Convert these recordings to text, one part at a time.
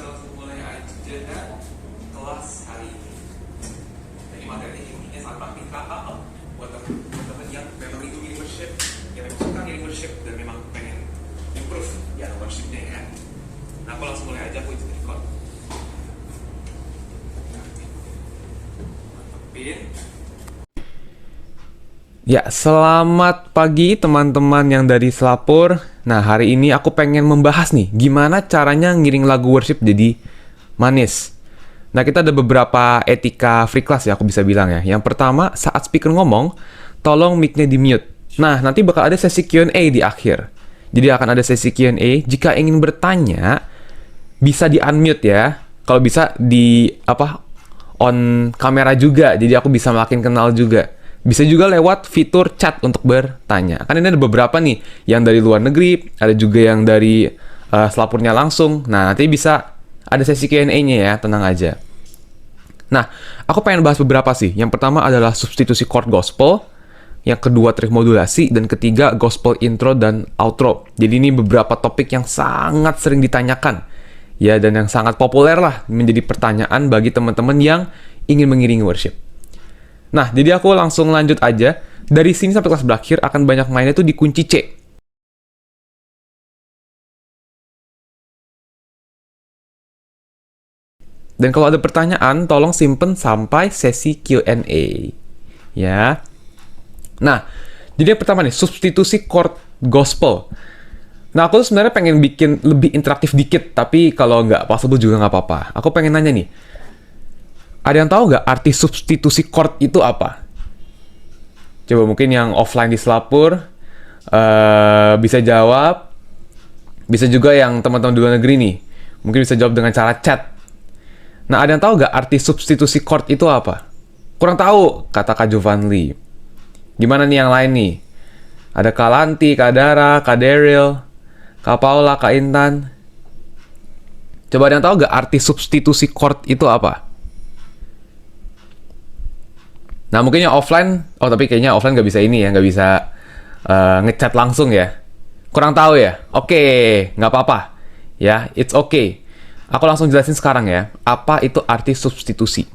bisa langsung mulai aja kelas hari ini. Jadi materi intinya sangat praktikal buat teman-teman yang memang itu ngirim worship, yang memang suka ngirim worship dan memang pengen improve ya worshipnya ya. Nah, aku langsung mulai aja, aku izin record. Mantepin. Ya, selamat pagi teman-teman yang dari Selapur. Nah, hari ini aku pengen membahas nih, gimana caranya ngiring lagu worship jadi manis. Nah, kita ada beberapa etika free class ya, aku bisa bilang ya. Yang pertama, saat speaker ngomong, tolong mic-nya di-mute. Nah, nanti bakal ada sesi Q&A di akhir. Jadi akan ada sesi Q&A. Jika ingin bertanya, bisa di-unmute ya. Kalau bisa on kamera juga, jadi aku bisa makin kenal juga. Bisa juga lewat fitur chat untuk bertanya. Kan ini ada beberapa nih, yang dari luar negeri, ada juga yang dari Selapurnya langsung. Nah, nanti bisa ada sesi Q&A-nya ya, tenang aja. Nah, aku pengen bahas beberapa sih. Yang pertama adalah substitusi chord gospel, yang kedua trik modulasi, dan ketiga gospel intro dan outro. Jadi ini beberapa topik yang sangat sering ditanyakan. Ya, dan yang sangat populer lah menjadi pertanyaan bagi teman-teman yang ingin mengiringi worship. Nah, jadi aku langsung lanjut aja. Dari sini sampai kelas berakhir akan banyak mainnya tuh di kunci C. Dan kalau ada pertanyaan, tolong simpen sampai sesi Q&A. Ya. Nah, jadi yang pertama nih, substitusi chord gospel. Nah, aku tuh sebenarnya pengen bikin lebih interaktif dikit, tapi kalau nggak possible juga nggak apa-apa. Aku pengen nanya nih, ada yang tahu nggak arti substitusi chord itu apa? Coba mungkin yang offline di Selapur bisa jawab. Bisa juga yang teman-teman di luar negeri nih, mungkin bisa jawab dengan cara chat. Nah, ada yang tahu nggak arti substitusi chord itu apa? Kurang tahu, kata Kak Jovanli. Gimana nih yang lain nih? Ada Kak Lanti, Kak Dara, Kak Daryl, Kak Paula, Kak Intan. Coba ada yang tahu nggak arti substitusi chord itu apa? Nah, mungkin yang offline, tapi kayaknya offline nggak bisa ini ya, nggak bisa ngechat langsung ya. Kurang tahu ya? Oke, nggak apa-apa. Ya, it's okay. Aku langsung jelasin sekarang ya, apa itu arti substitusi.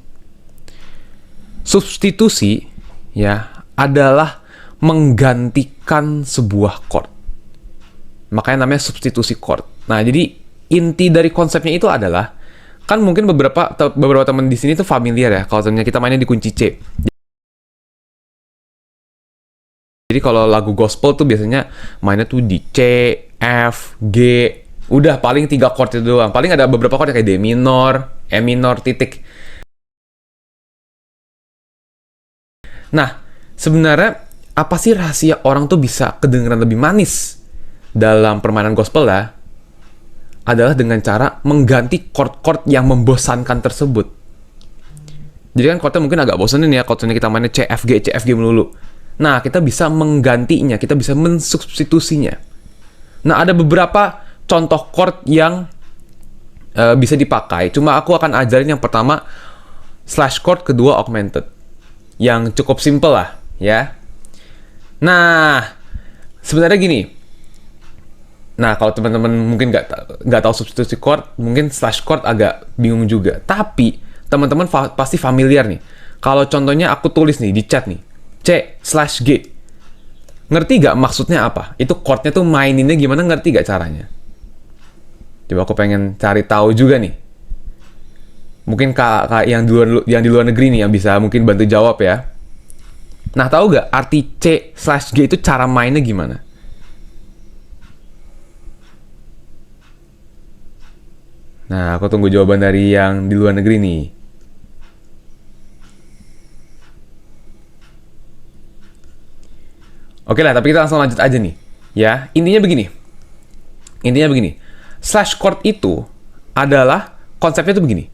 Substitusi, ya, adalah menggantikan sebuah chord. Makanya namanya substitusi chord. Nah, jadi inti dari konsepnya itu adalah, kan mungkin beberapa teman di sini tuh familiar ya, kalau misalnya kita mainnya di kunci C. Jadi kalau lagu gospel tuh biasanya mainnya tuh di C, F, G, udah paling 3 chord itu doang. Paling ada beberapa chord kayak D minor, E minor, titik. Nah, sebenarnya apa sih rahasia orang tuh bisa kedengeran lebih manis dalam permainan gospel lah? Adalah dengan cara mengganti chord-chord yang membosankan tersebut. Jadi kan chordnya mungkin agak bosanin ya, chordnya kita mainnya C, F, G melulu. Nah, kita bisa menggantinya, kita bisa mensubstitusinya. Nah, ada beberapa contoh chord yang bisa dipakai. Cuma aku akan ajarin yang pertama slash chord, kedua augmented. Yang cukup simple lah, ya. Nah, sebenarnya gini. Nah, kalau teman-teman mungkin nggak tahu substitusi chord, mungkin slash chord agak bingung juga. Tapi, teman-teman pasti familiar nih. Kalau contohnya aku tulis nih di chat nih. C/G. Ngerti gak maksudnya apa? Itu chordnya tuh maininnya gimana, ngerti gak caranya? Coba aku pengen cari tahu juga nih. Mungkin kak yang di luar negeri nih yang bisa mungkin bantu jawab ya. Nah, tahu gak arti C/G itu cara mainnya gimana? Nah, aku tunggu jawaban dari yang di luar negeri nih. Oke lah, tapi kita langsung lanjut aja nih. Ya, intinya begini. Slash chord itu adalah, konsepnya tuh begini.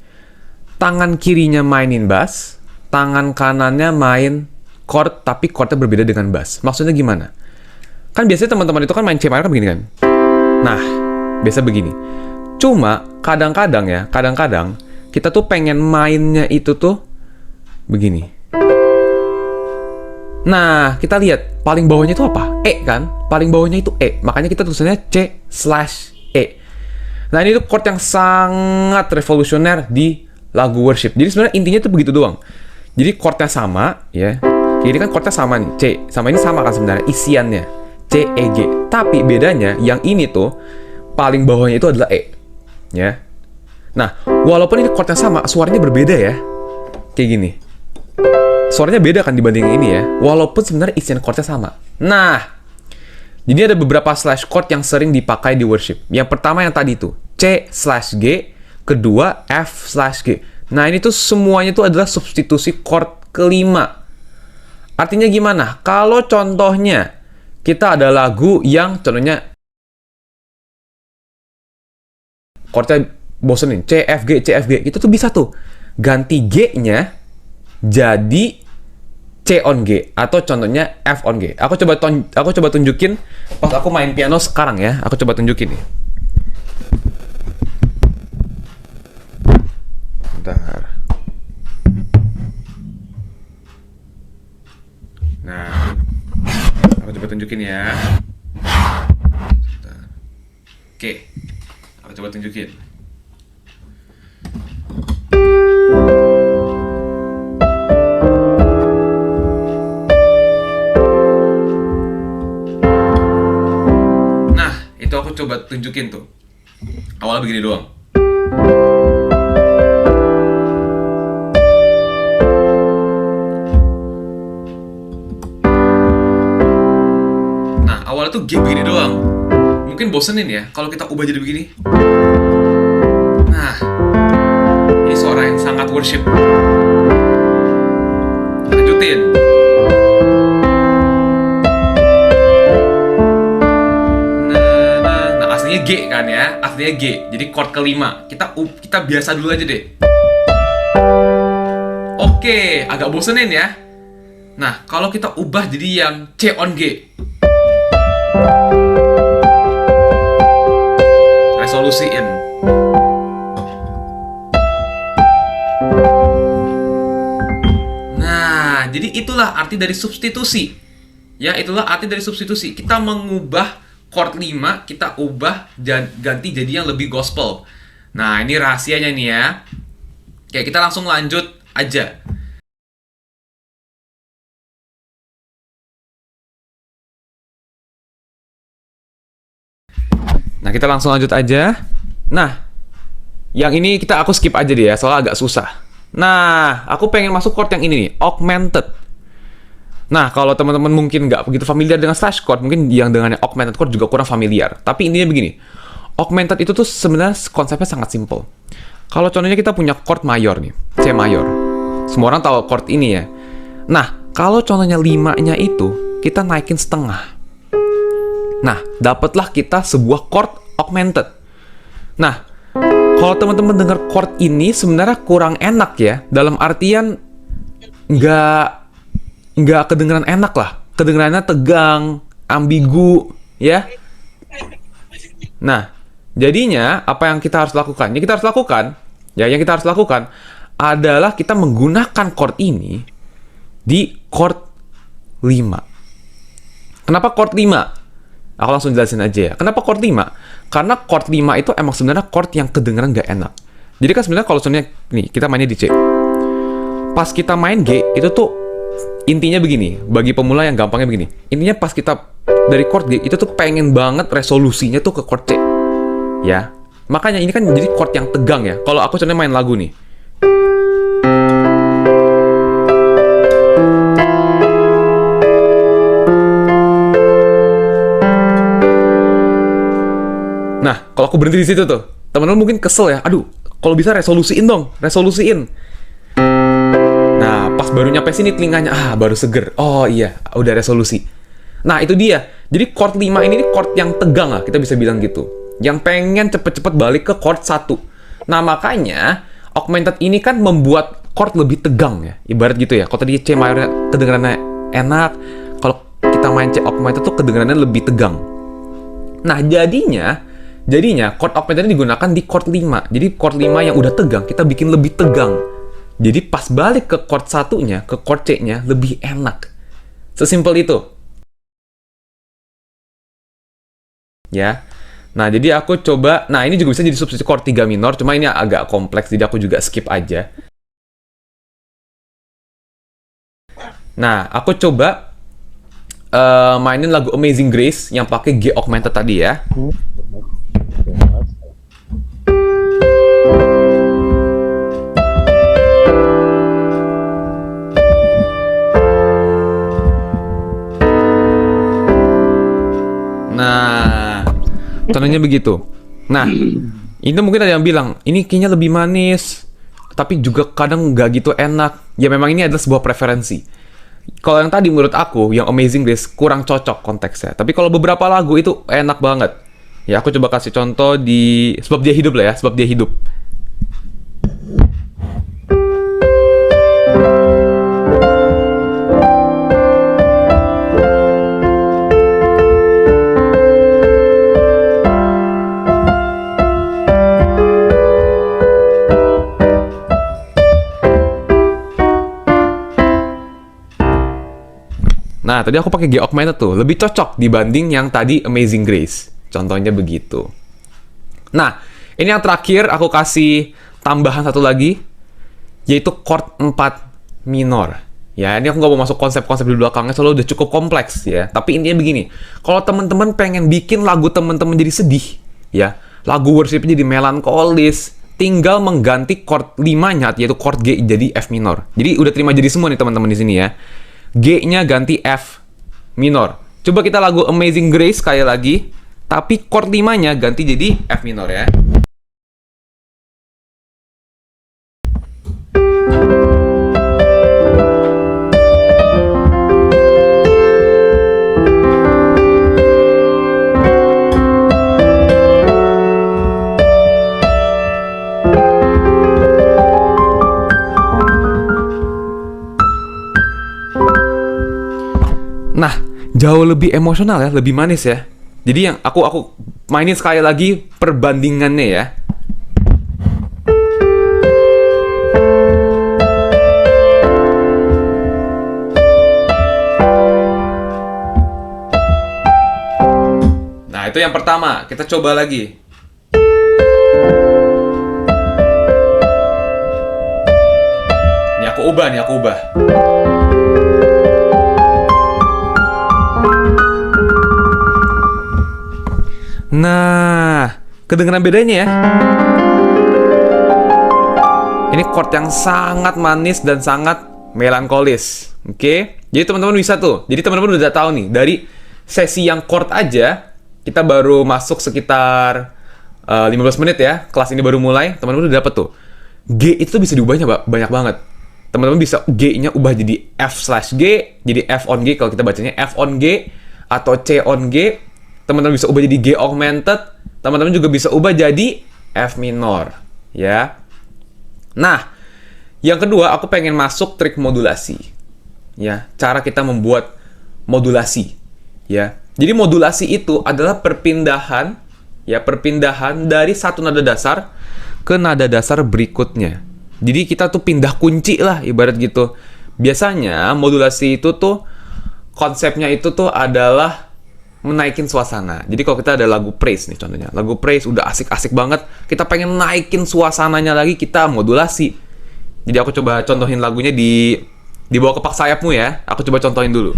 Tangan kirinya mainin bass, tangan kanannya main chord, tapi chordnya berbeda dengan bass. Maksudnya gimana? Kan biasanya teman-teman itu kan main C minor kan begini kan? Nah, biasa begini. Cuma, kadang-kadang kita tuh pengen mainnya itu tuh begini. Nah, kita lihat paling bawahnya itu apa? E kan? Paling bawahnya itu E. Makanya kita tulisannya C/E. Nah, ini tuh chord yang sangat revolusioner di lagu worship. Jadi sebenarnya intinya tuh begitu doang. Jadi chordnya sama, ya. Jadi kan chordnya sama nih, C. Sama ini sama kan sebenarnya, isiannya. C, E, G. Tapi bedanya, yang ini tuh, paling bawahnya itu adalah E. Ya. Nah, walaupun ini chordnya sama, suaranya berbeda ya. Kayak gini. Suaranya beda kan dibanding ini ya. Walaupun sebenarnya isian chordnya sama. Nah, jadi ada beberapa slash chord yang sering dipakai di worship. Yang pertama yang tadi tuh, C/G. Kedua, F/G. Nah, ini tuh semuanya tuh adalah substitusi chord kelima. Artinya gimana? Kalau contohnya, kita ada lagu yang contohnya chordnya bosenin, C, F, G. Itu tuh bisa tuh ganti G-nya jadi C on G. Atau contohnya F on G. Aku coba tunjukin pas aku main piano sekarang ya. Aku coba tunjukin nih. Bentar. Nah, aku coba tunjukin ya. Bentar. Oke, aku coba tunjukin. Nah, itu aku coba tunjukin tuh. Awalnya begini doang. Awalnya tuh G begini doang. Mungkin bosenin ya kalau kita ubah jadi begini. Nah, ini suara yang sangat worship. Lanjutin. Nah, aslinya G kan ya, aslinya G. Jadi chord kelima. Kita biasa dulu aja deh. Oke, agak bosenin ya. Nah, kalau kita ubah jadi yang C on G. Resolusiin. Nah, jadi itulah arti dari substitusi. Ya, itulah arti dari substitusi. Kita mengubah chord 5, kita ubah ganti jadi yang lebih gospel. Nah, ini rahasianya nih ya. Oke, kita langsung lanjut aja. Nah, kita langsung lanjut aja. Nah, yang ini aku skip aja deh ya, soalnya agak susah. Nah, aku pengen masuk chord yang ini nih, augmented. Nah, kalau teman-teman mungkin nggak begitu familiar dengan slash chord, mungkin yang dengan augmented chord juga kurang familiar. Tapi intinya begini, augmented itu tuh sebenarnya konsepnya sangat simple. Kalau contohnya kita punya chord mayor nih, C mayor. Semua orang tahu chord ini ya. Nah, kalau contohnya 5-nya itu, kita naikin setengah. Nah, dapatlah kita sebuah chord augmented. Nah, kalau teman-teman dengar chord ini sebenarnya kurang enak ya. Dalam artian nggak kedengeran enak lah. Kedengerannya tegang, ambigu, ya. Nah, jadinya apa yang kita harus lakukan? Yang kita harus lakukan adalah kita menggunakan chord ini di chord 5. Kenapa chord 5? Aku langsung jelasin aja ya. Kenapa chord 5? Karena chord 5 itu emang sebenarnya chord yang kedengeran gak enak. Jadi kan sebenarnya kalau contohnya nih, kita mainnya di C. Pas kita main G, itu tuh intinya begini. Bagi pemula yang gampangnya begini. Intinya pas kita dari chord G, itu tuh pengen banget resolusinya tuh ke chord C. Ya. Makanya ini kan jadi chord yang tegang ya. Kalau aku contohnya main lagu nih. Nah, kalau aku berhenti di situ tuh, teman-teman mungkin kesel ya. Aduh, kalau bisa resolusiin dong, resolusiin. Nah, pas baru nyampe sini telinganya, baru seger. Oh iya, udah resolusi. Nah, itu dia. Jadi chord 5 ini chord yang tegang lah, kita bisa bilang gitu. Yang pengen cepet-cepet balik ke chord 1. Nah, makanya augmented ini kan membuat chord lebih tegang ya. Ibarat gitu ya. Kalau tadi C mayor kedengarannya enak, kalau kita main C augmented tuh kedengarannya lebih tegang. Nah, jadinya chord augmented ini digunakan di chord 5. Jadi chord 5 yang udah tegang, kita bikin lebih tegang. Jadi pas balik ke chord 1-nya, ke chord C-nya, lebih enak. Sesimpel itu. Ya. Nah, jadi aku coba, nah ini juga bisa jadi substitusi chord 3 minor, cuma ini agak kompleks, jadi aku juga skip aja. Nah, aku coba mainin lagu Amazing Grace yang pakai G augmented tadi ya. Nah, contohnya begitu. Nah, itu mungkin ada yang bilang, ini kayaknya lebih manis, tapi juga kadang nggak gitu enak. Ya memang ini adalah sebuah preferensi. Kalau yang tadi menurut aku, yang Amazing Grace kurang cocok konteksnya. Tapi kalau beberapa lagu itu enak banget. Ya aku coba kasih contoh di Sebab Dia Hidup lah ya, Sebab Dia Hidup. Nah, tadi aku pakai G augmented tuh, lebih cocok dibanding yang tadi Amazing Grace. Contohnya begitu. Nah, ini yang terakhir aku kasih tambahan satu lagi, yaitu chord 4 minor. Ya, ini aku nggak mau masuk konsep-konsep di belakangnya, soalnya udah cukup kompleks ya. Tapi intinya begini, kalau teman-teman pengen bikin lagu teman-teman jadi sedih, ya, lagu worshipnya jadi melankolis, tinggal mengganti chord 5-nya, yaitu chord G jadi F minor. Jadi udah terima jadi semua nih teman-teman di sini ya. G-nya ganti F minor. Coba kita lagu Amazing Grace sekali lagi, tapi chord 5-nya ganti jadi F minor ya. Nah, jauh lebih emosional ya, lebih manis ya. Jadi yang aku mainin sekali lagi perbandingannya ya. Nah, itu yang pertama. Kita coba lagi. Ini aku ubah. Nah, kedengeran bedanya ya. Ini chord yang sangat manis dan sangat melankolis. Oke? Jadi teman-teman bisa tuh. Jadi teman-teman udah tahu nih, dari sesi yang chord aja, kita baru masuk sekitar 15 menit ya. Kelas ini baru mulai, teman-teman udah dapet tuh. G itu bisa diubahnya banyak banget. Teman-teman bisa G-nya ubah jadi F/G, jadi F on G kalau kita bacanya F on G, atau C on G. Teman-teman bisa ubah jadi G augmented, teman-teman juga bisa ubah jadi F minor, ya. Nah, yang kedua aku pengen masuk trik modulasi, ya. Cara kita membuat modulasi, ya. Jadi modulasi itu adalah perpindahan dari satu nada dasar ke nada dasar berikutnya. Jadi kita tuh pindah kunci lah, ibarat gitu. Biasanya modulasi itu tuh konsepnya itu tuh adalah menaikin suasana. Jadi kalau kita ada lagu praise nih contohnya, lagu praise udah asik-asik banget, kita pengen naikin suasananya lagi, kita modulasi. Jadi aku coba contohin lagunya di bawah kepak sayapmu ya. Aku coba contohin dulu.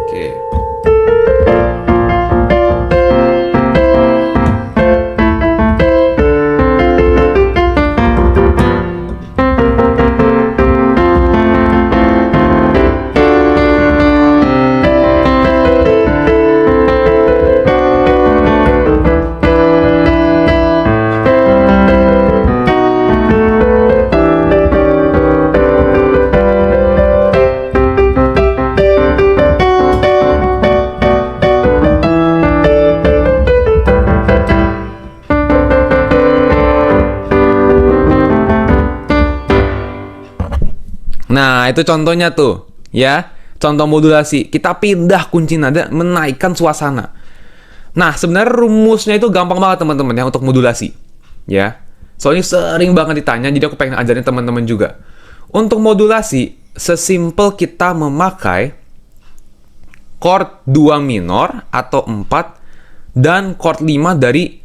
Oke. Nah, itu contohnya tuh, ya. Contoh modulasi. Kita pindah kunci nada, menaikkan suasana. Nah, sebenarnya rumusnya itu gampang banget teman-teman ya untuk modulasi. Ya. Soalnya sering banget ditanya, jadi aku pengen ajarin teman-teman juga. Untuk modulasi, sesimpel kita memakai chord 2 minor atau 4 dan chord 5 dari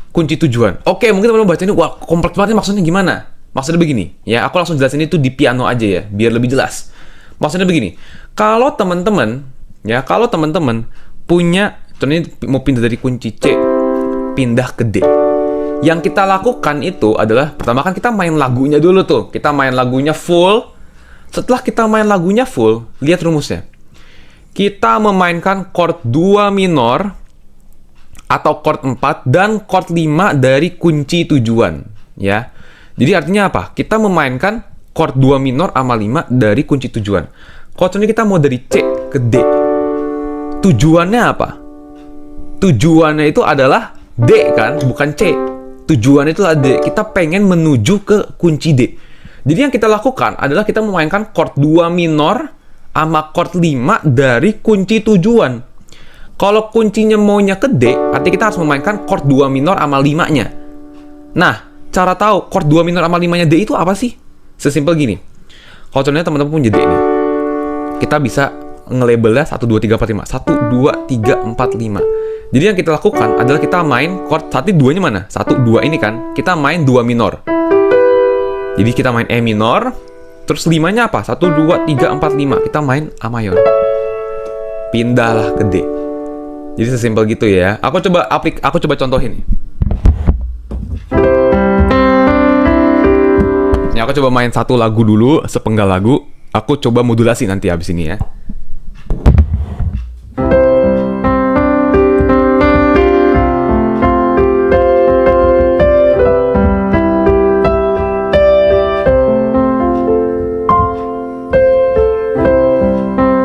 kunci tujuan. Oke, mungkin teman-teman baca ini, wah kompleks banget, maksudnya gimana? Maksudnya begini, ya aku langsung jelasin itu di piano aja ya, biar lebih jelas. Maksudnya begini, kalau teman-teman punya, contohnya mau pindah dari kunci C, pindah ke D. Yang kita lakukan itu adalah, pertama kan kita main lagunya dulu tuh. Kita main lagunya full. Setelah kita main lagunya full, lihat rumusnya. Kita memainkan chord 2 minor atau chord 4 dan chord 5 dari kunci tujuan, ya. Jadi artinya apa? Kita memainkan chord 2 minor sama 5 dari kunci tujuan. Contohnya kita mau dari C ke D. Tujuannya apa? Tujuannya itu adalah D kan, bukan C. Tujuannya itu adalah D. Kita pengen menuju ke kunci D. Jadi yang kita lakukan adalah kita memainkan chord 2 minor sama chord 5 dari kunci tujuan. Kalau kuncinya maunya ke D, artinya kita harus memainkan chord 2 minor sama 5-nya. Nah, cara tahu chord 2 minor sama 5-nya D itu apa sih? Sesimpel gini. Kalau contohnya teman-teman punya D nih. Kita bisa nge-labelnya 1, 2, 3, 4, 5. 1, 2, 3, 4, 5. Jadi yang kita lakukan adalah kita main chord 1, 2-nya mana? 1, 2 ini kan. Kita main 2 minor. Jadi kita main E minor. Terus 5-nya apa? 1, 2, 3, 4, 5. Kita main A mayor. Pindahlah ke D. Jadi sesimpel gitu ya. Aku coba contohin nih. Ini aku coba main satu lagu dulu, sepenggal lagu. Aku coba modulasi nanti habis ini ya.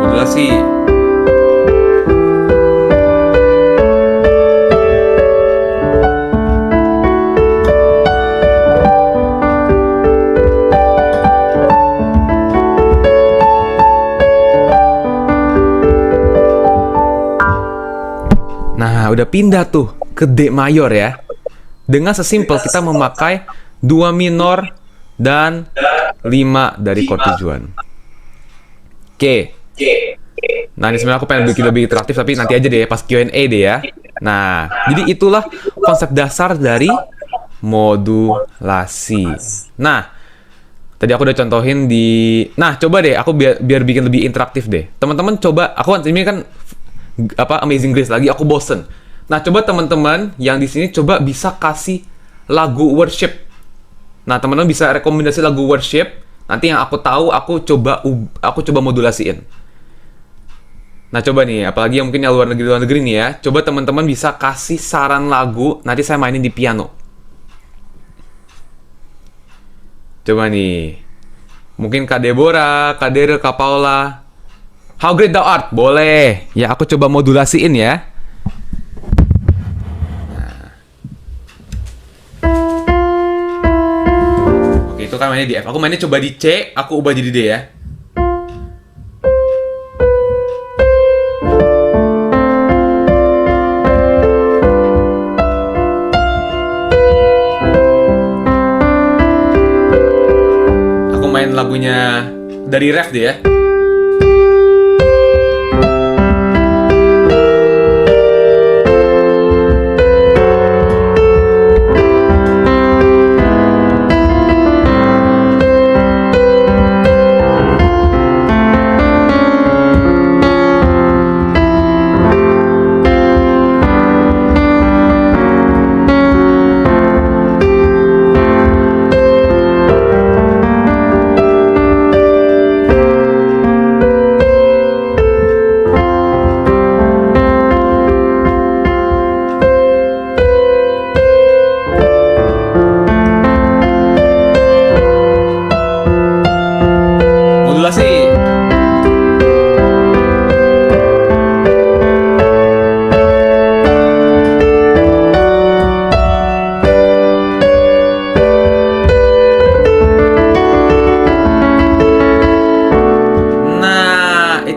Modulasi. Nah, udah pindah tuh ke D mayor ya. Dengan sesimpel kita memakai 2 minor dan 5 dari chord tujuan. Oke. Nah, ini sebenarnya aku pengen bikin lebih interaktif, tapi nanti aja deh, pas Q&A deh ya. Nah, jadi itulah konsep dasar dari modulasi. Nah, tadi aku udah contohin di... Nah, coba deh, aku biar bikin lebih interaktif deh. Teman-teman coba, aku ini kan Amazing Grace lagi, aku bosen. Nah, coba teman-teman yang di sini coba bisa kasih lagu worship. Nah, teman-teman bisa rekomendasi lagu worship. Nanti yang aku tahu, aku coba modulasiin. Nah, coba nih, apalagi yang mungkin yang luar negeri nih ya. Coba teman-teman bisa kasih saran lagu, nanti saya mainin di piano. Coba nih. Mungkin Kak Deborah, Kak Daryl, Kak Paula. How Great Thou Art, boleh. Ya, aku coba modulasiin ya. Nah. Oke, itu kan mainnya di F. Aku mainnya coba di C, aku ubah jadi D ya. Aku main lagunya dari ref deh ya.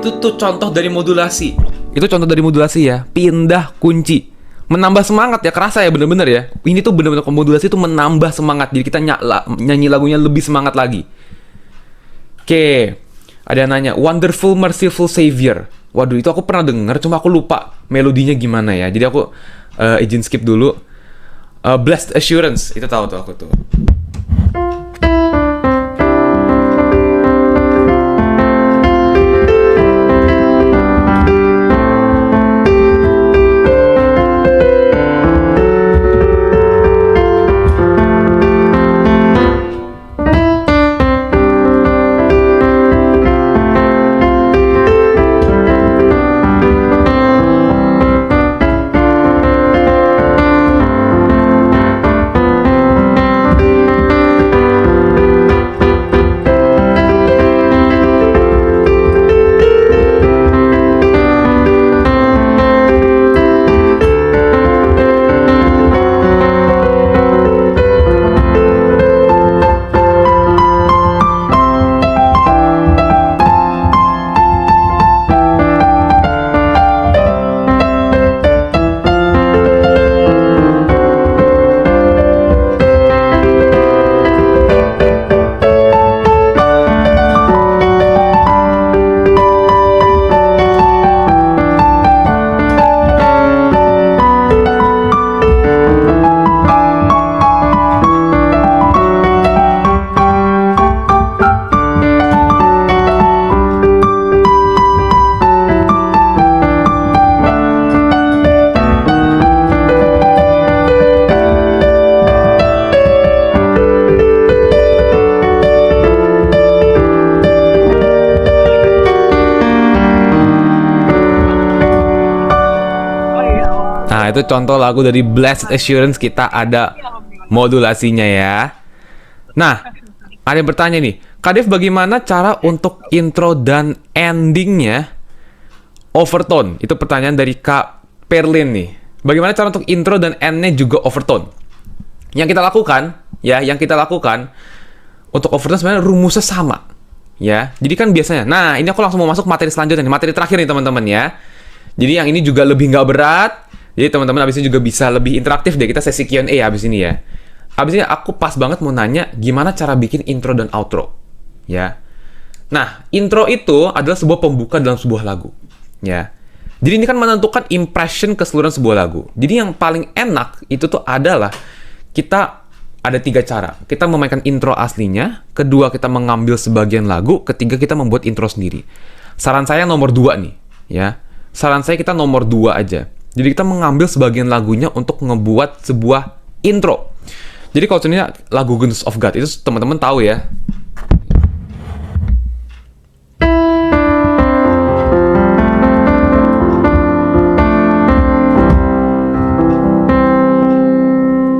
Itu contoh dari modulasi. Itu contoh dari modulasi ya. Pindah kunci. Menambah semangat ya, kerasa ya bener-bener ya. Ini tuh bener-bener modulasi tuh menambah semangat. Jadi kita nyanyi lagunya lebih semangat lagi. Oke. Ada yang nanya, Wonderful Merciful Savior. Waduh, itu aku pernah denger, cuma aku lupa melodinya gimana ya. Jadi aku izin skip dulu. Blessed Assurance, itu tahu tuh aku tuh. Nah, itu contoh lagu dari Blessed Assurance, kita ada modulasinya ya. Nah, ada yang bertanya nih, Kak Dev, bagaimana cara untuk intro dan endingnya overtone? Itu pertanyaan dari Kak Perlin nih. Bagaimana cara untuk intro dan endnya juga overtone? Yang kita lakukan, ya, untuk overtone sebenarnya rumusnya sama. Ya, jadi kan biasanya, nah ini aku langsung mau masuk materi selanjutnya nih, materi terakhir nih teman-teman ya. Jadi yang ini juga lebih nggak berat. Jadi teman-teman abis ini juga bisa lebih interaktif deh, kita sesi Q&A abis ini ya. Abis ini aku pas banget mau nanya gimana cara bikin intro dan outro. Ya. Nah, intro itu adalah sebuah pembuka dalam sebuah lagu. Ya. Jadi ini kan menentukan impression keseluruhan sebuah lagu. Jadi yang paling enak itu tuh adalah kita ada 3 cara. Kita memainkan intro aslinya, kedua kita mengambil sebagian lagu, ketiga kita membuat intro sendiri. Saran saya nomor 2 nih, ya. Saran saya kita nomor 2 aja. Jadi kita mengambil sebagian lagunya untuk ngebuat sebuah intro. Jadi kalau contohnya lagu Goodness of God, itu teman-teman tahu ya.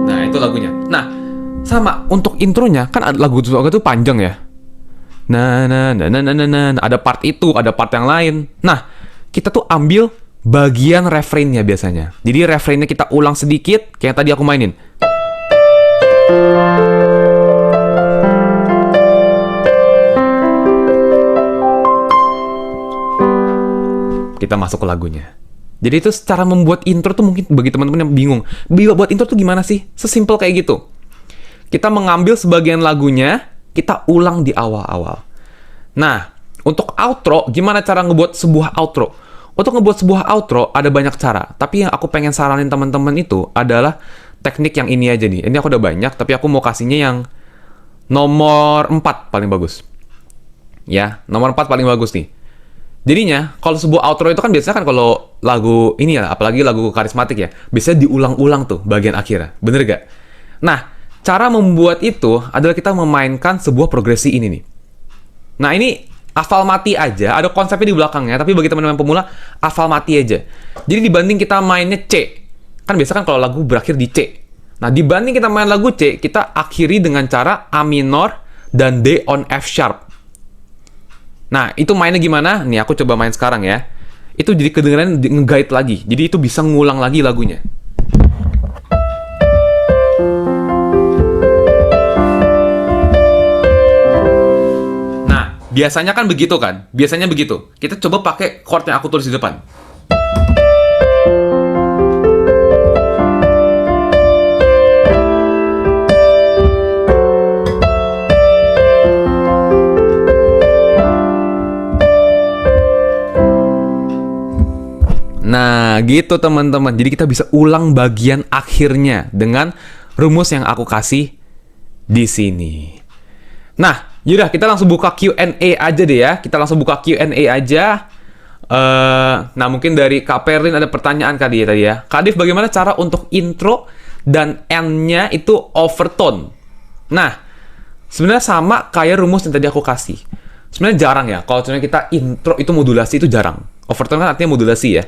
Nah, itu lagunya. Nah, sama untuk intronya, kan lagu Goodness of God itu panjang ya. Nah, ada part itu, ada part yang lain. Nah, kita tuh ambil bagian refrainnya biasanya. Jadi refrainnya kita ulang sedikit, kayak yang tadi aku mainin. Kita masuk ke lagunya. Jadi itu secara membuat intro tuh mungkin bagi teman-teman yang bingung, buat intro tuh gimana sih? Sesimpel kayak gitu. Kita mengambil sebagian lagunya, kita ulang di awal-awal. Nah, untuk outro, gimana cara ngebuat sebuah outro? Untuk ngebuat sebuah outro ada banyak cara, tapi yang aku pengen saranin teman-teman itu adalah teknik yang ini aja nih. Ini aku udah banyak, tapi aku mau kasihnya yang nomor 4 paling bagus. Ya, nomor 4 paling bagus nih. Jadinya, kalau sebuah outro itu kan biasanya kan kalau lagu ini ya, apalagi lagu karismatik ya, biasanya diulang-ulang tuh bagian akhirnya. Bener gak? Nah, cara membuat itu adalah kita memainkan sebuah progresi ini nih. Nah, ini hafal mati aja, ada konsepnya di belakangnya, tapi bagi teman-teman pemula, hafal mati aja. Jadi dibanding kita mainnya C, kan biasa kan kalau lagu berakhir di C. Nah, dibanding kita main lagu C, kita akhiri dengan cara A minor dan D on F sharp. Nah, itu mainnya gimana? Nih, aku coba main sekarang ya. Itu jadi kedengeran nge-guide lagi, jadi itu bisa ngulang lagi lagunya. Biasanya kan begitu kan? Biasanya begitu. Kita coba pakai chord yang aku tulis di depan. Nah, gitu teman-teman. Jadi kita bisa ulang bagian akhirnya dengan rumus yang aku kasih di sini. Nah, yaudah kita langsung buka Q&A aja deh ya. Kita langsung buka Q&A aja. Nah, mungkin dari Kak Perlin ada pertanyaan kali ya tadi ya. Kak Div, bagaimana cara untuk intro dan end-nya itu overtone? Nah, sebenarnya sama kayak rumus yang tadi aku kasih. Sebenarnya jarang ya. Kalau sebenarnya kita intro itu modulasi itu jarang. Overtone kan artinya modulasi ya.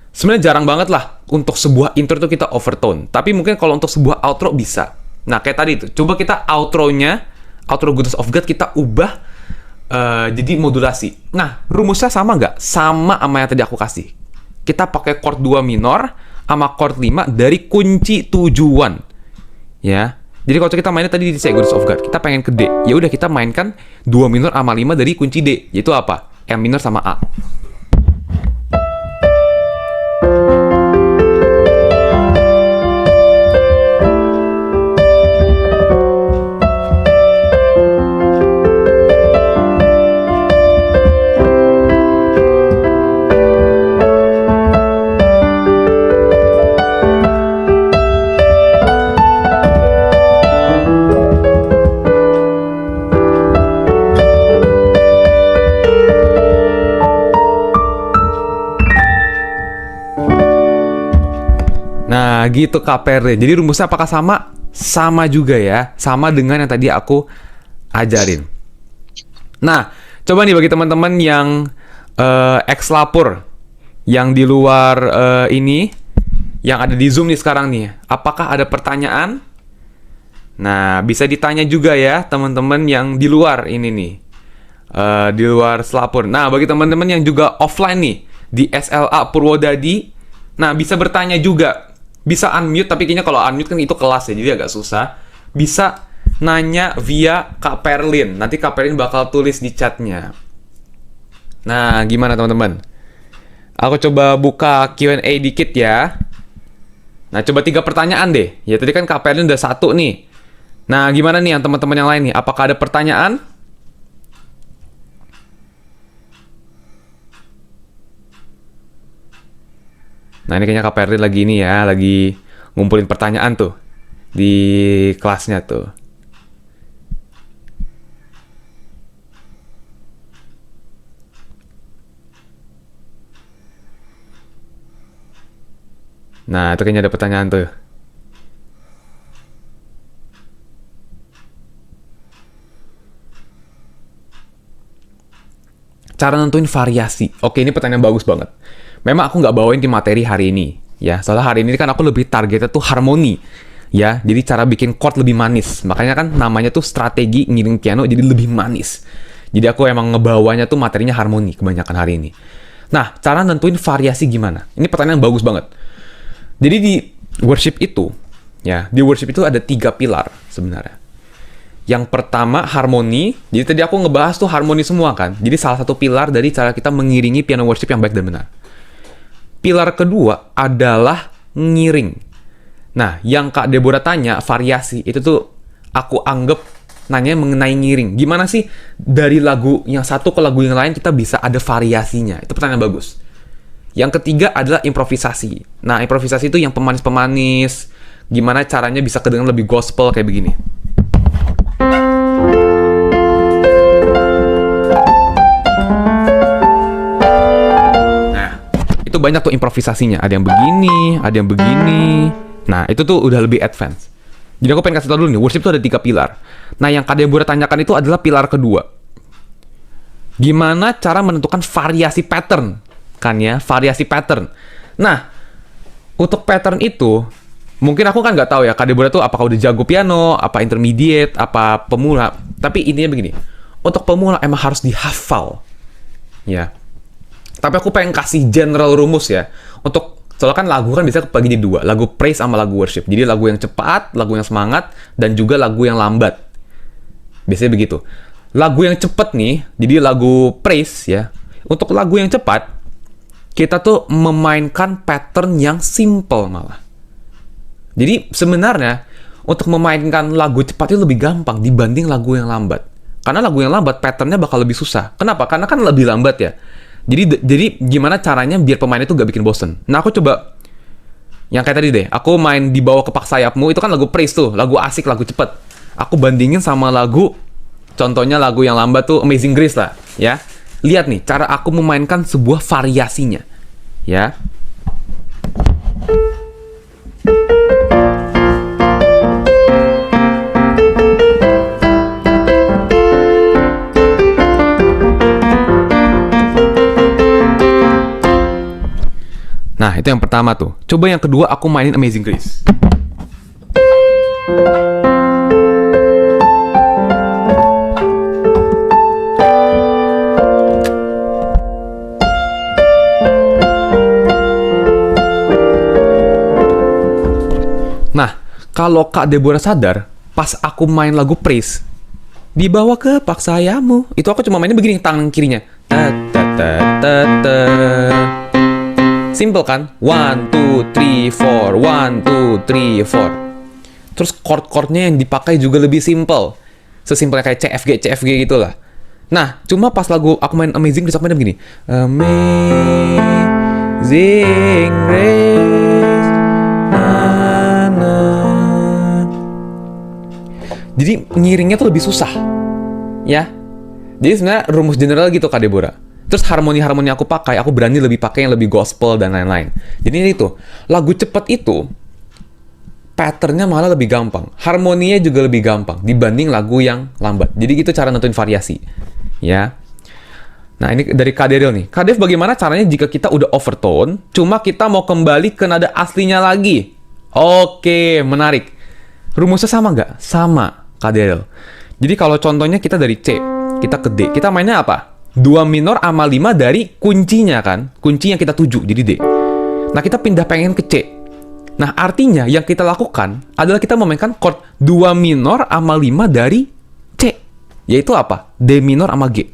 Sebenarnya jarang banget lah untuk sebuah intro itu kita overtone. Tapi mungkin kalau untuk sebuah outro bisa. Nah, kayak tadi itu. Coba kita outro-nya, outro Goodness of God kita ubah jadi modulasi. Nah, rumusnya sama nggak? Sama yang tadi aku kasih. Kita pakai chord 2 minor sama chord 5 dari kunci tujuan. Ya. Jadi kalau kita mainnya tadi di C Goodness of God, kita pengen ke D. Ya udah kita mainkan 2 minor sama 5 dari kunci D. Yaitu apa? E minor sama A. Nah, gitu Kak Perlin. Jadi rumusnya apakah sama? Sama juga ya. Sama dengan yang tadi aku ajarin. Nah, coba nih bagi teman-teman yang ex-lapor, yang di luar ini, yang ada di Zoom nih sekarang nih. Apakah ada pertanyaan? Nah, bisa ditanya juga ya teman-teman yang di luar ini nih. Di luar selapor. Nah, bagi teman-teman yang juga offline nih, di SLA Purwodadi, nah bisa bertanya juga. Bisa unmute, tapi kayaknya kalau unmute kan itu kelas ya, jadi agak susah. Bisa nanya via Kak Perlin. Nanti Kak Perlin bakal tulis di chatnya. Nah, gimana teman-teman? Aku coba buka Q&A dikit ya. Nah, coba 3 pertanyaan deh. Ya, tadi kan Kak Perlin udah 1 nih. Nah, gimana nih yang teman-teman yang lain nih? Apakah ada pertanyaan? Nah, ini kayaknya Kak Perlin lagi ini ya, lagi ngumpulin pertanyaan tuh di kelasnya tuh. Nah, itu kayaknya ada pertanyaan tuh. Cara nentuin variasi. Oke, ini pertanyaan bagus banget. Memang aku nggak bawain di materi hari ini, ya. Soalnya hari ini kan aku lebih targetnya tuh harmoni, ya. Jadi cara bikin chord lebih manis. Makanya kan namanya tuh strategi ngiring piano jadi lebih manis. Jadi aku emang ngebawanya tuh materinya harmoni kebanyakan hari ini. Nah, cara nentuin variasi gimana? Ini pertanyaan bagus banget. Jadi di worship itu, ya, di worship itu ada 3 pilar sebenarnya. Yang pertama harmoni. Jadi tadi aku ngebahas tuh harmoni semua kan. Jadi salah satu pilar dari cara kita mengiringi piano worship yang baik dan benar. Pilar kedua adalah ngiring. Nah, yang Kak Deborah tanya, variasi, itu tuh aku anggap nanya mengenai ngiring. Gimana sih dari lagu yang satu ke lagu yang lain kita bisa ada variasinya? Itu pertanyaan bagus. Yang ketiga adalah improvisasi. Nah, improvisasi itu yang pemanis-pemanis. Gimana caranya bisa kedengaran lebih gospel kayak begini. Itu banyak tuh improvisasinya. Ada yang begini, ada yang begini. Nah, itu tuh udah lebih advance. Jadi aku pengen kasih tau dulu nih, worship tuh ada 3 pilar. Nah, yang Kak Deborah tanyakan itu adalah pilar kedua. Gimana cara menentukan variasi pattern? Kan ya, variasi pattern. Nah, untuk pattern itu, mungkin aku kan nggak tahu ya, Kak Deborah tuh apakah udah jago piano, apa intermediate, apa pemula. Tapi intinya begini, untuk pemula emang harus dihafal. Ya. Tapi aku pengen kasih general rumus ya. Soalnya kan lagu kan bisa kebagi jadi 2. Lagu praise sama lagu worship. Jadi lagu yang cepat, lagu yang semangat, dan juga lagu yang lambat. Biasanya begitu. Lagu yang cepat nih, jadi lagu praise ya. Untuk lagu yang cepat, kita tuh memainkan pattern yang simple malah. Jadi sebenarnya, untuk memainkan lagu cepat itu lebih gampang dibanding lagu yang lambat. Karena lagu yang lambat, patternnya bakal lebih susah. Kenapa? Karena kan lebih lambat ya. Jadi gimana caranya biar pemainnya tuh gak bikin bosen. Nah, aku coba yang kayak tadi deh. Aku main Di Bawah Kepak Sayapmu, itu kan lagu praise tuh, lagu asik, lagu cepet. Aku bandingin sama lagu, contohnya lagu yang lambat tuh Amazing Grace lah, ya. Lihat nih, cara aku memainkan sebuah variasinya, ya. Nah, itu yang pertama tuh. Coba yang kedua aku mainin Amazing Grace. Nah, kalau Kak Deborah sadar, pas aku main lagu Praise, Di Bawah Kepak Sayapmu, itu aku cuma mainnya begini, tangan kirinya. Ta ta ta ta ta. Simple kan? 1, 2, 3, 4 1, 2, 3, 4. Terus chord-chordnya yang dipakai juga lebih simple. Sesimpel kayak CFG gitu lah. Nah, cuma pas lagu aku main Amazing Grace, aku main begini. Amazing Grace. Na, na. Jadi ngiringnya tuh lebih susah. Ya. Jadi sebenarnya rumus general gitu Kak Deborah. Terus harmoni-harmoni aku pakai, aku berani lebih pakai yang lebih gospel dan lain-lain. Jadi itu, lagu cepet itu, patternnya malah lebih gampang. Harmoninya juga lebih gampang dibanding lagu yang lambat. Jadi gitu cara nentuin variasi. Ya. Nah ini dari Kak Daryl nih. Kak Dev, bagaimana caranya jika kita udah overtone, cuma kita mau kembali ke nada aslinya lagi? Oke, menarik. Rumusnya sama nggak? Sama, Kak Daryl. Jadi kalau contohnya kita dari C, kita ke D. Kita mainnya apa? 2 minor sama 5 dari kuncinya kan. Kunci yang kita tuju, jadi D. Nah, kita pindah pengen ke C. Nah, artinya yang kita lakukan adalah kita memainkan chord 2 minor sama 5 dari C. Yaitu apa? D minor sama G.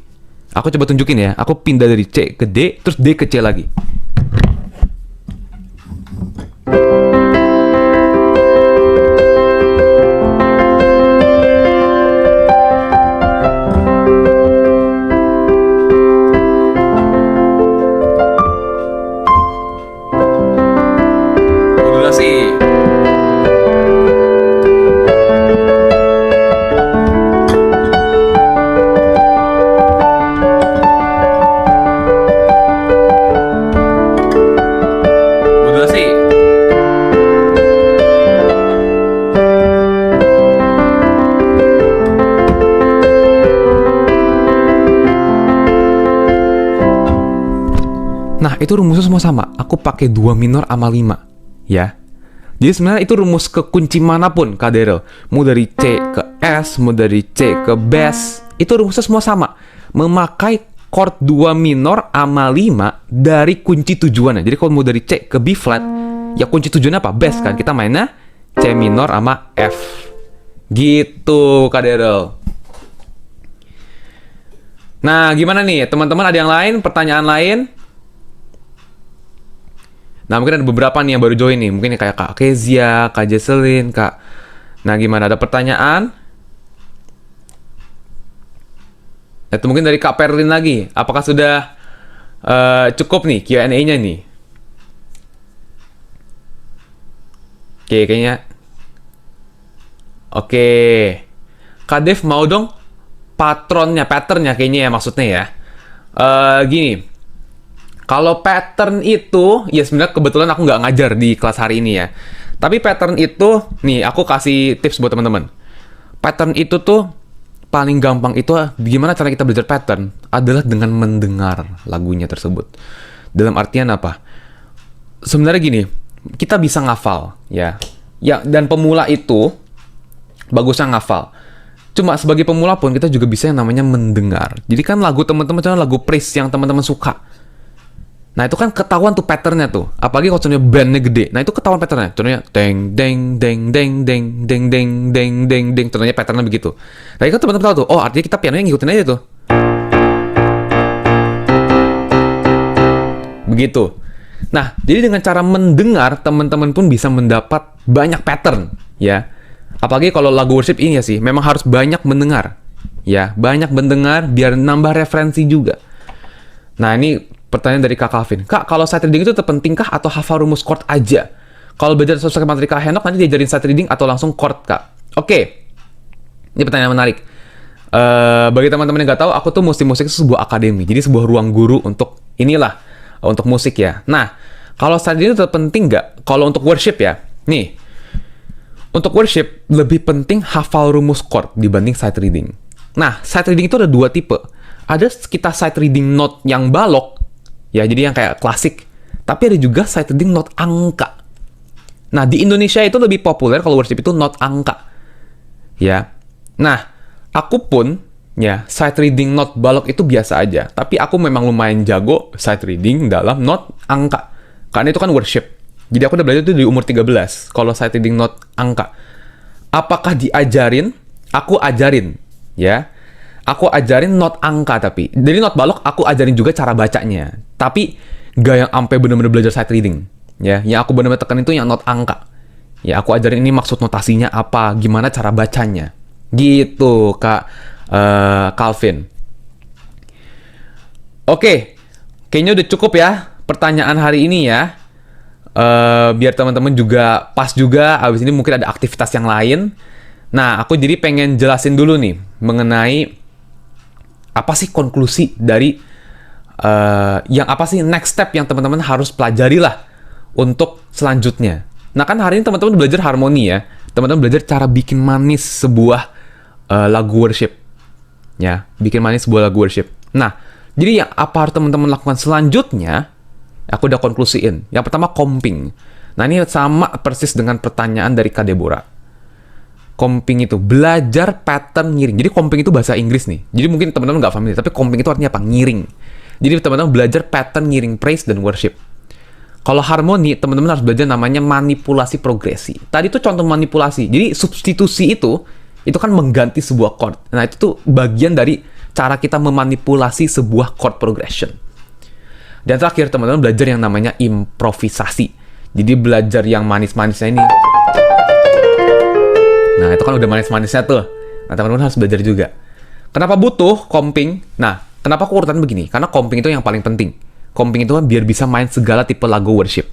Aku coba tunjukin ya. Aku pindah dari C ke D, terus D ke C lagi. Nah, itu rumusnya semua sama. Aku pakai 2 minor sama 5. Ya. Jadi sebenarnya itu rumus ke kunci manapun, Kak Daryl. Mau dari C ke S, mau dari C ke bass. Itu rumusnya semua sama. Memakai chord 2 minor sama 5 dari kunci tujuannya. Jadi kalau mau dari C ke B flat, ya kunci tujuannya apa? Bass kan. Kita mainnya C minor sama F. Gitu, Kak Daryl. Nah, gimana nih? Teman-teman ada yang lain? Pertanyaan lain? Nah, mungkin ada beberapa nih yang baru join nih. Mungkin kayak Kak Kezia, Kak Jesselyn, Kak... Nah, gimana? Ada pertanyaan? Itu mungkin dari Kak Perlin lagi. Apakah sudah cukup nih Q&A-nya nih? Oke, kayaknya... Oke. Kak Dev mau dong patternnya kayaknya ya maksudnya ya. Gini. Kalau pattern itu, ya sebenarnya kebetulan aku nggak ngajar di kelas hari ini ya. Tapi pattern itu, nih aku kasih tips buat teman-teman. Pattern itu tuh, paling gampang itu, gimana cara kita belajar pattern? Adalah dengan mendengar lagunya tersebut. Dalam artian apa? Sebenarnya gini, kita bisa ngafal, ya. Ya, dan pemula itu, bagusnya ngafal. Cuma sebagai pemula pun, kita juga bisa yang namanya mendengar. Jadi kan lagu teman-teman, contohnya lagu praise yang teman-teman suka. Nah, itu kan ketahuan tuh patternnya tuh. Apalagi kalau contohnya bandnya gede. Nah, itu ketahuan patternnya. Contohnya deng deng deng deng deng deng deng deng deng deng. Contohnya patternnya begitu. Nah, itu teman-teman tahu tuh. Oh, artinya kita pianonya ngikutin aja tuh. Begitu. Nah, jadi dengan cara mendengar, teman-teman pun bisa mendapat banyak pattern, ya. Apalagi kalau lagu worship ini ya sih, memang harus banyak mendengar. Ya, banyak mendengar biar nambah referensi juga. Nah, ini Pertanyaan dari Kak Calvin. Kak, kalau sight reading itu terpentingkah atau hafal rumus chord aja? Kalau belajar sesuai materi Kak Henok, nanti diajarin sight reading atau langsung chord, Kak? Oke. Ini pertanyaan menarik. Bagi teman-teman yang nggak tahu, aku tuh musik itu sebuah akademi. Jadi sebuah ruang guru untuk inilah, untuk musik ya. Nah, kalau sight reading itu terpenting nggak? Kalau untuk worship ya. Nih, untuk worship, lebih penting hafal rumus chord dibanding sight reading. Nah, sight reading itu ada dua tipe. Ada kita sight reading note yang balok, ya, jadi yang kayak klasik. Tapi ada juga sight reading not angka. Nah, di Indonesia itu lebih populer kalau worship itu not angka. Ya. Nah, aku pun, ya, sight reading not balok itu biasa aja. Tapi aku memang lumayan jago sight reading dalam not angka. Karena itu kan worship. Jadi aku udah belajar itu di umur 13. Kalau sight reading not angka. Apakah diajarin? Aku ajarin. Ya. Aku ajarin not angka tapi. Jadi not balok aku ajarin juga cara bacanya. Tapi gak yang sampai bener-bener belajar sight reading. Ya, yang aku bener-bener tekan itu yang not angka. Ya, aku ajarin ini maksud notasinya apa, gimana cara bacanya. Gitu, Kak Calvin. Oke, kayaknya udah cukup ya pertanyaan hari ini ya. Biar teman-teman juga pas juga, abis ini mungkin ada aktivitas yang lain. Nah, aku jadi pengen jelasin dulu nih mengenai apa sih konklusi dari yang apa sih next step yang teman-teman harus pelajari lah untuk selanjutnya. Nah, kan hari ini teman-teman belajar harmoni ya. Teman-teman belajar cara bikin manis sebuah lagu worship. Ya, bikin manis sebuah lagu worship. Nah, jadi yang apa harus teman-teman lakukan selanjutnya? Aku udah konklusiin. Yang pertama, comping. Nah, ini sama persis dengan pertanyaan dari Kak Deborah. Comping itu belajar pattern ngiring. Jadi comping itu bahasa Inggris nih. Jadi mungkin teman-teman nggak familiar, tapi comping itu artinya apa? Ngiring. Jadi teman-teman belajar pattern ngiring praise dan worship. Kalau harmoni, teman-teman harus belajar namanya manipulasi progresi. Tadi itu contoh manipulasi. Jadi substitusi itu kan mengganti sebuah chord. Nah, itu tuh bagian dari cara kita memanipulasi sebuah chord progression. Dan terakhir, teman-teman belajar yang namanya improvisasi. Jadi belajar yang manis-manisnya ini. Nah, itu kan udah manis-manisnya tuh. Nah, teman-teman harus belajar juga. Kenapa butuh comping? Nah, kenapa aku urutan begini? Karena comping itu yang paling penting. Comping itu kan biar bisa main segala tipe lagu worship.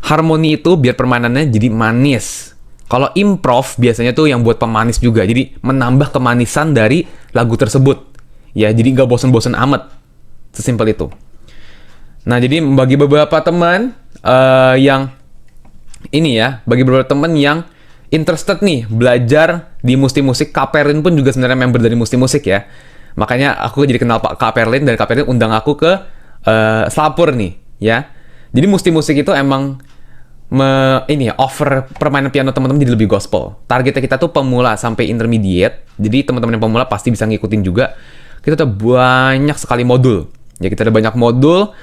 Harmoni itu biar permainannya jadi manis. Kalau improv biasanya tuh yang buat pemanis juga. Jadi menambah kemanisan dari lagu tersebut. Ya, jadi nggak bosen-bosen amat. Sesimpel itu. Nah, jadi bagi beberapa teman yang ini ya, bagi beberapa teman yang interested nih belajar di Musti Musik, Kak Perlin pun juga sebenarnya member dari Musti Musik ya. Makanya aku jadi kenal Pak Kak Perlin, dan Kak Perlin undang aku ke Selapur nih ya. Jadi Musti Musik itu emang offer permainan piano teman-teman jadi lebih gospel. Targetnya kita tuh pemula sampai intermediate. Jadi teman-teman yang pemula pasti bisa ngikutin juga. Kita tuh banyak sekali modul. Ya, kita ada banyak modul.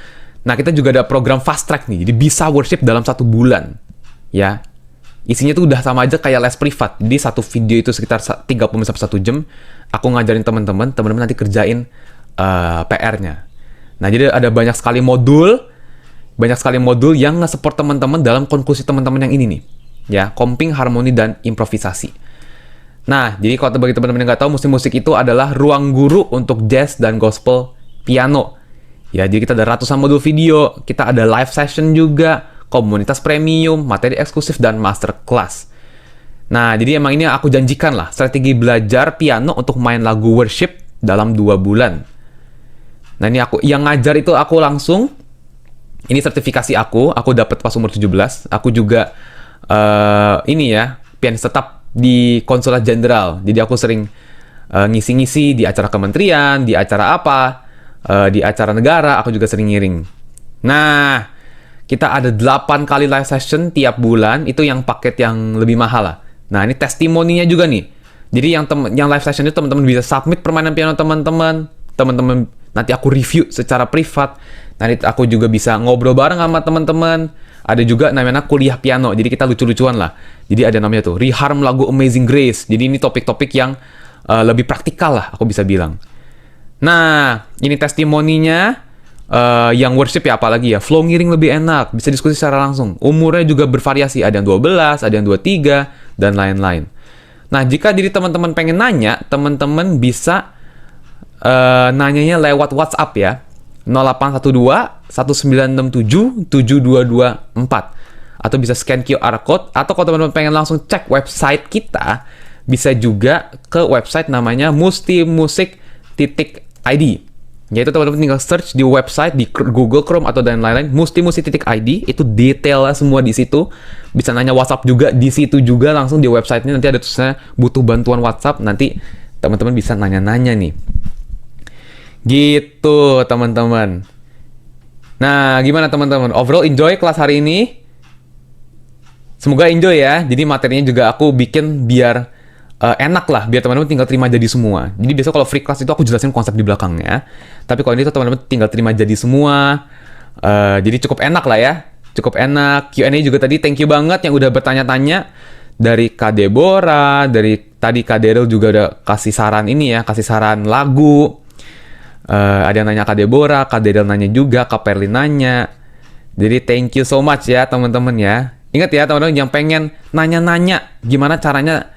Nah, kita juga ada program fast track nih. Jadi bisa worship dalam 1 bulan. Ya. Isinya tuh udah sama aja kayak les privat. Jadi satu video itu sekitar 30-1 jam. Aku ngajarin teman-teman nanti kerjain PR-nya. Nah, jadi ada banyak sekali modul yang nge-support teman-teman dalam konklusi teman-teman yang ini nih. Ya, comping, harmoni, dan improvisasi. Nah, jadi kalau bagi teman-teman yang nggak tahu, Musti Musik itu adalah ruang guru untuk jazz dan gospel piano. Ya, jadi kita ada ratusan modul video, kita ada live session juga, komunitas premium, materi eksklusif, dan masterclass. Nah, jadi emang ini aku janjikan lah, strategi belajar piano untuk main lagu worship dalam 2 bulan. Nah, ini yang ngajar itu aku langsung, ini sertifikasi aku dapat pas umur 17. Aku juga, pianis tetap di Konsulat Jenderal. Jadi aku sering ngisi-ngisi di acara kementerian, di acara apa, di acara negara, aku juga sering ngiring. Nah, kita ada 8 kali live session tiap bulan, itu yang paket yang lebih mahal lah. Nah, ini testimoninya juga nih. Jadi yang live session itu teman-teman bisa submit permainan piano teman-teman nanti aku review secara privat. Nanti aku juga bisa ngobrol bareng sama teman-teman. Ada juga namanya kuliah piano. Jadi kita lucu-lucuan lah. Jadi ada namanya tuh reharm lagu Amazing Grace. Jadi ini topik-topik yang lebih praktikal lah, aku bisa bilang. Nah, ini testimoninya yang worship ya, apalagi ya. Flow ngiring lebih enak, bisa diskusi secara langsung. Umurnya juga bervariasi, ada yang 12, ada yang 23, dan lain-lain. Nah, jika diri teman-teman pengen nanya, teman-teman bisa nanyanya lewat WhatsApp ya. 0812 1967 7224. Atau bisa scan QR code, atau kalau teman-teman pengen langsung cek website kita, bisa juga ke website namanya mustimusik.id. Yaitu teman-teman tinggal search di website, di Google Chrome atau dan lain-lain, mustimusik.id, itu detailnya semua di situ. Bisa nanya WhatsApp juga di situ juga, langsung di websitenya nanti ada tulisannya butuh bantuan WhatsApp, nanti teman-teman bisa nanya-nanya nih. Gitu teman-teman. Nah, gimana teman-teman? Overall enjoy kelas hari ini? Semoga enjoy ya. Jadi materinya juga aku bikin biar enak lah, biar teman-teman tinggal terima jadi semua. Jadi biasa kalau free class itu aku jelasin konsep di belakangnya. Tapi kalau ini tuh teman-teman tinggal terima jadi semua. Jadi cukup enak lah ya. Cukup enak. Q&A juga tadi thank you banget yang udah bertanya-tanya. Dari Kak Deborah, dari tadi Kak Daryl juga udah kasih saran ini ya, kasih saran lagu. Ada yang nanya Kak Deborah, Kak Daryl nanya juga, Kak Perlin nanya. Jadi thank you so much ya teman-teman ya. Ingat ya teman-teman yang pengen nanya-nanya gimana caranya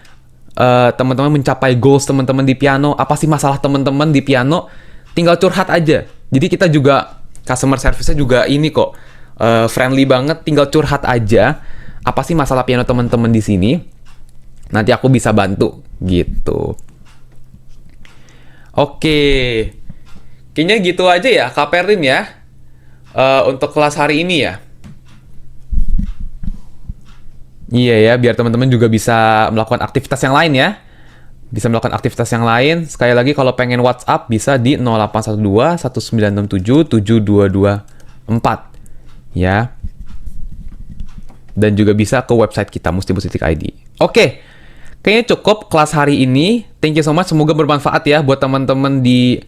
teman-teman mencapai goals teman-teman di piano, apa sih masalah teman-teman di piano, tinggal curhat aja. Jadi kita juga customer service-nya juga ini kok friendly banget, tinggal curhat aja. Apa sih masalah piano teman-teman di sini? Nanti aku bisa bantu gitu. Oke. Kayaknya gitu aja ya Kak Perlin ya. Untuk kelas hari ini ya. Iya ya, biar teman-teman juga bisa melakukan aktivitas yang lain ya. Bisa melakukan aktivitas yang lain. Sekali lagi kalau pengen WhatsApp bisa di 0812 1967 7224. Ya. Dan juga bisa ke website kita mustimusik.id. Oke. Kayaknya cukup kelas hari ini. Thank you so much. Semoga bermanfaat ya buat teman-teman di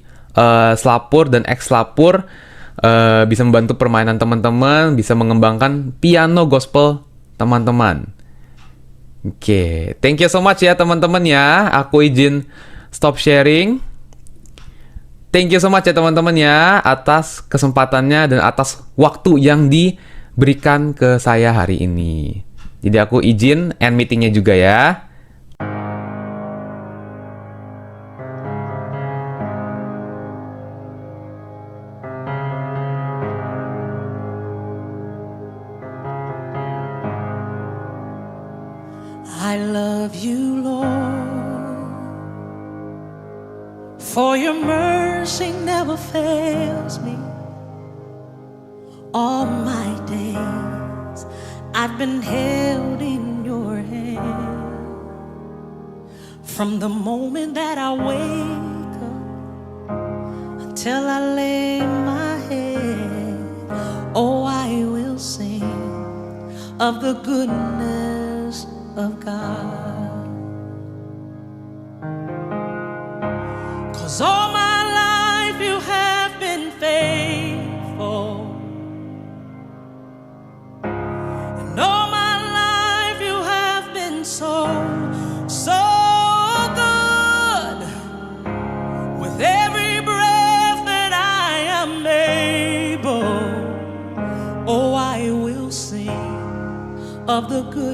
Selapur dan ex-Selapur. Bisa membantu permainan teman-teman, bisa mengembangkan piano gospel teman-teman. Oke, thank you so much ya teman-teman ya. Aku izin stop sharing. Thank you so much ya teman-teman ya atas kesempatannya dan atas waktu yang diberikan ke saya hari ini. Jadi aku izin end meetingnya juga ya. I love you, Lord, for your mercy never fails me. All my days I've been held in your hand. From the moment that I wake up until I lay my head, oh, I will sing of the goodness of God. 'Cause all my life you have been faithful, and all my life you have been so, so good. With every breath that I am able, oh, I will sing of the good